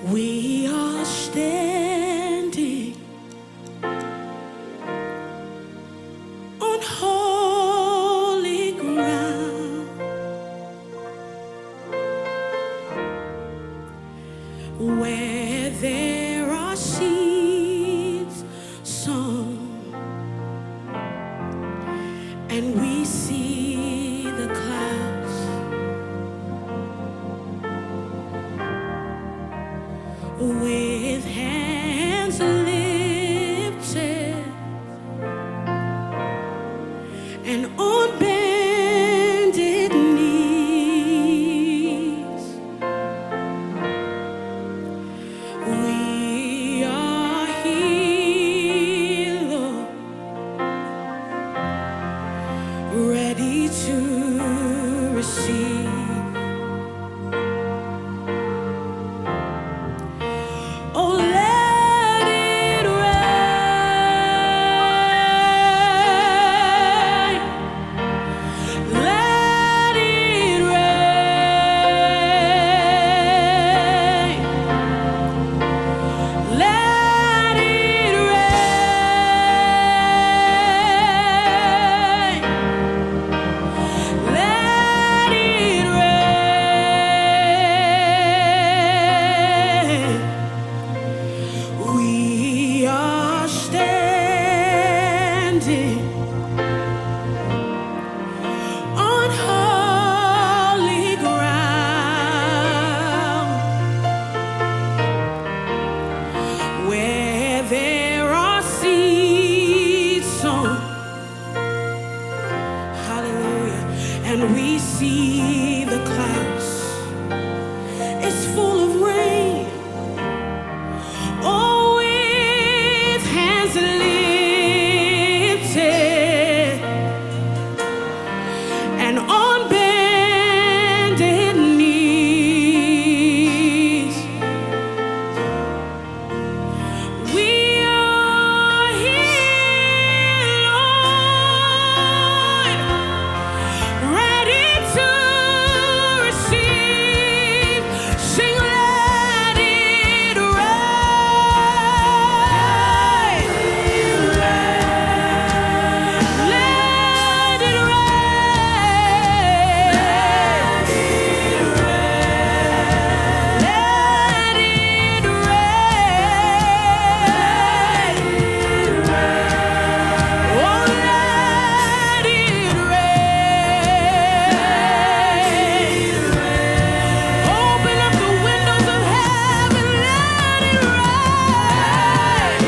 We are standing on holy ground, where there are seeds sown, and we see the clouds. With hands lifted and on bended knees, we are here, Lord, ready to receive. Oh, let it rain. Let it rain. Let it rain. Let it rain. We are standing on holy ground, where there are seeds sown. Hallelujah. And we see the clouds. It's full of rain. Oh, with hands lifted and on bended knees, we are here, Lord, ready to receive. Sing, let it rain. Let it rain. Let it rain. Oh, let it rain. Open up the windows of heaven. Let it rain.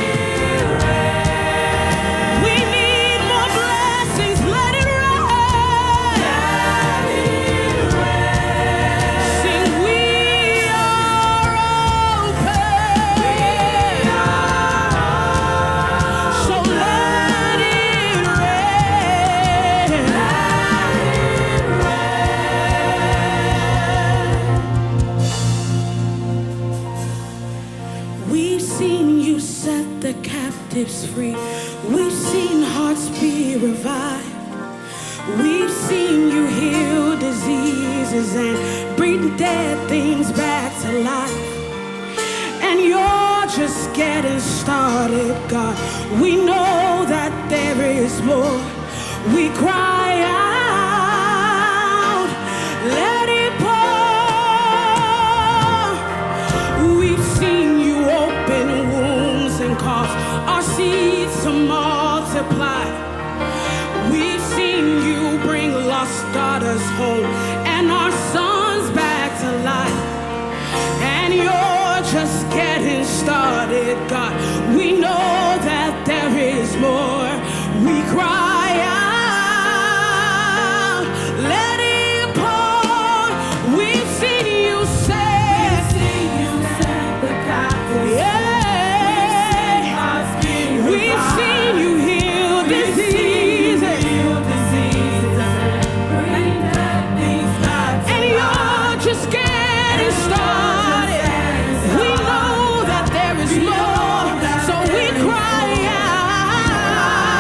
We need more blessings. Let it rain. Sing, we are open. So let it rain. We've seen you set the captives free. We've seen hearts be revived. We've seen you heal diseases and bring dead things back to life. And you're just getting started, God. We know that there is more. We cry out, let it pour. We've seen you open wounds and cause our seeds to multiply. We've seen you bring lost daughters home and our sons back to life. And you're just getting started, God. We know that there is more. We cry out, let it pour. We've seen you set the captives. Yeah. We've seen you heal diseases. And you're just getting started. We know that there is more. So we cry out.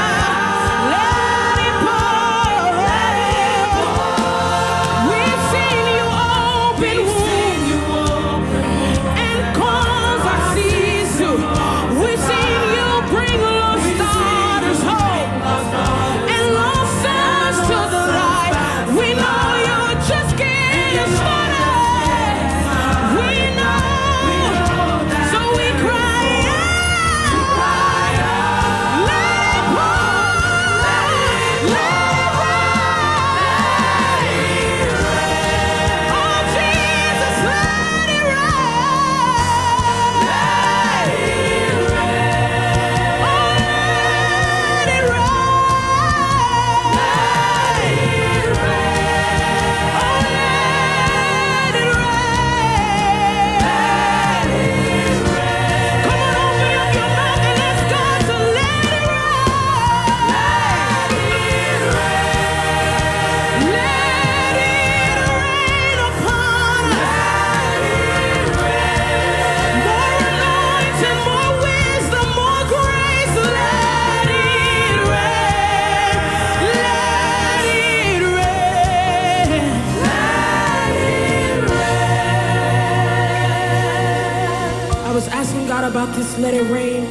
thought about this let it rain,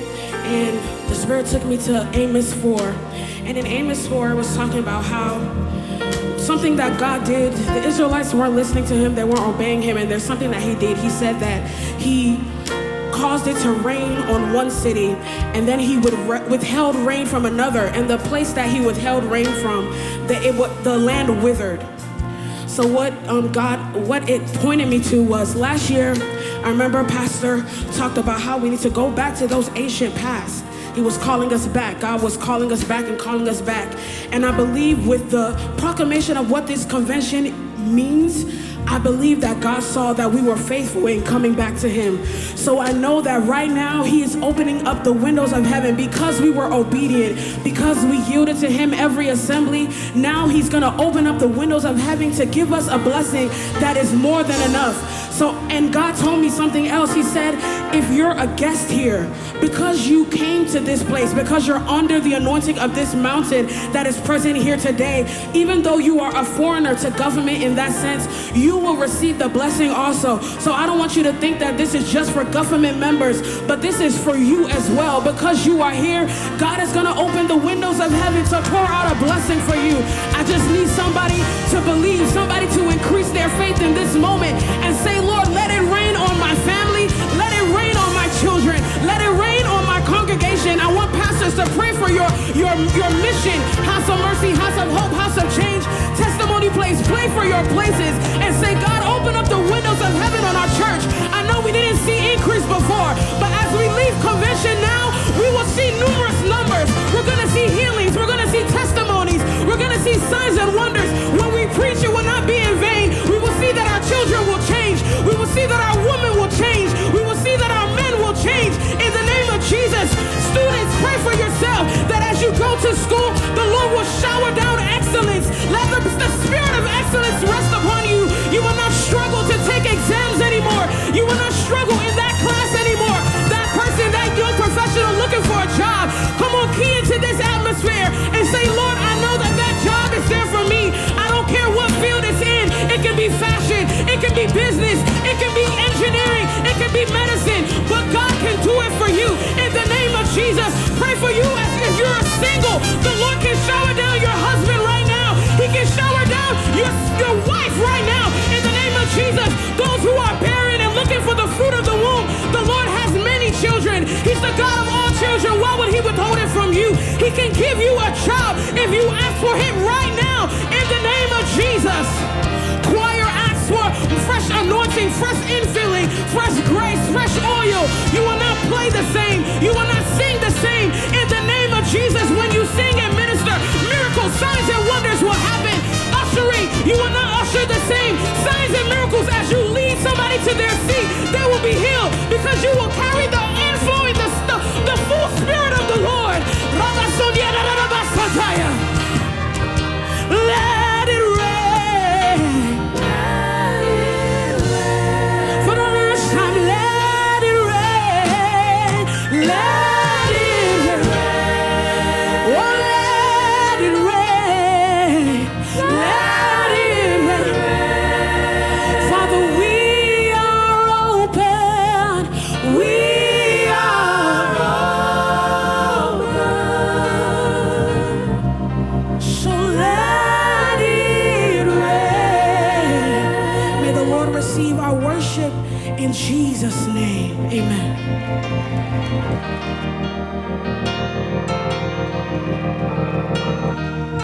and the Spirit took me to Amos 4. And in Amos 4, it was talking about how something that God did, the Israelites weren't listening to him, they weren't obeying him, and there's something that he did. He said that he caused it to rain on one city, and then he withheld rain from another, and the place that he withheld rain from, the land withered. So what it pointed me to was last year, I remember Pastor talked about how we need to go back to those ancient past. He was calling us back. God was calling us back and calling us back. And I believe with the proclamation of what this convention means, I believe that God saw that we were faithful in coming back to him. So I know that right now he is opening up the windows of heaven because we were obedient, because we yielded to him every assembly. Now he's going to open up the windows of heaven to give us a blessing that is more than enough. So, and God told me something else. He said, if you're a guest here, because you came to this place, because you're under the anointing of this mountain that is present here today, even though you are a foreigner to government in that sense, you will receive the blessing also. So I don't want you to think that this is just for government members, but this is for you as well. Because you are here, God is going to open the windows of heaven to pour out a blessing for you. I just need somebody to believe, somebody to increase their faith in this moment and say, Lord, let it rain on my family, let it rain on my children, let it rain on my congregation. I want pastors to pray for your mission, House of Mercy, House of Hope, House of Change, Testimony Place. Pray for your places and say, God, open up the windows of heaven on our church. I know we didn't see increase before, but as we leave convention now, we will see numerous numbers. We're going to see healings. We're going to see testimonies. We're going to see signs and wonders. When we preach, it will not be in vain. We will see that our children will change. We will see that our women will change. We will see that our men will change. In the name of Jesus, students, pray for yourself that as you go to school, the Lord will shower down excellence. Let the spirit of excellence rest upon you. You will not struggle to take exams anymore. You will not struggle in that class anymore. That person, that young professional looking for a job, come on, key into this atmosphere and say, Lord, I know that that job is there for me. I don't care what field it's in. It can be fashion, it can be business, it can be engineering, it can be medicine, but God can do it for you. In the name of Jesus, pray for you as if you're a single. The Lord can shower down your husband right now. He can shower down your wife right now. In the name of Jesus, those who are barren and looking for the fruit of the womb, the Lord has many children. He's the God of all children. Why would he withhold it from you? He can give you a child if you ask for him right now. In the name of Jesus. Choir asks for fresh anointing, fresh infilling, fresh grace, fresh oil. You will not play the same. You will not sing the same. In the name of Jesus, when you sing and minister, miracles, signs, and wonders will happen. Ushering, you will not usher the same. Signs and miracles as you lead somebody to their seat, they will be healed because you will carry the influence, the full spirit of the Lord. Let it rain. For the last time, let it rain. Let it rain. Oh, let it rain. Let it rain. Father, we are open. We are open. So let it rain. May the Lord receive our worship in Jesus' name. Amen.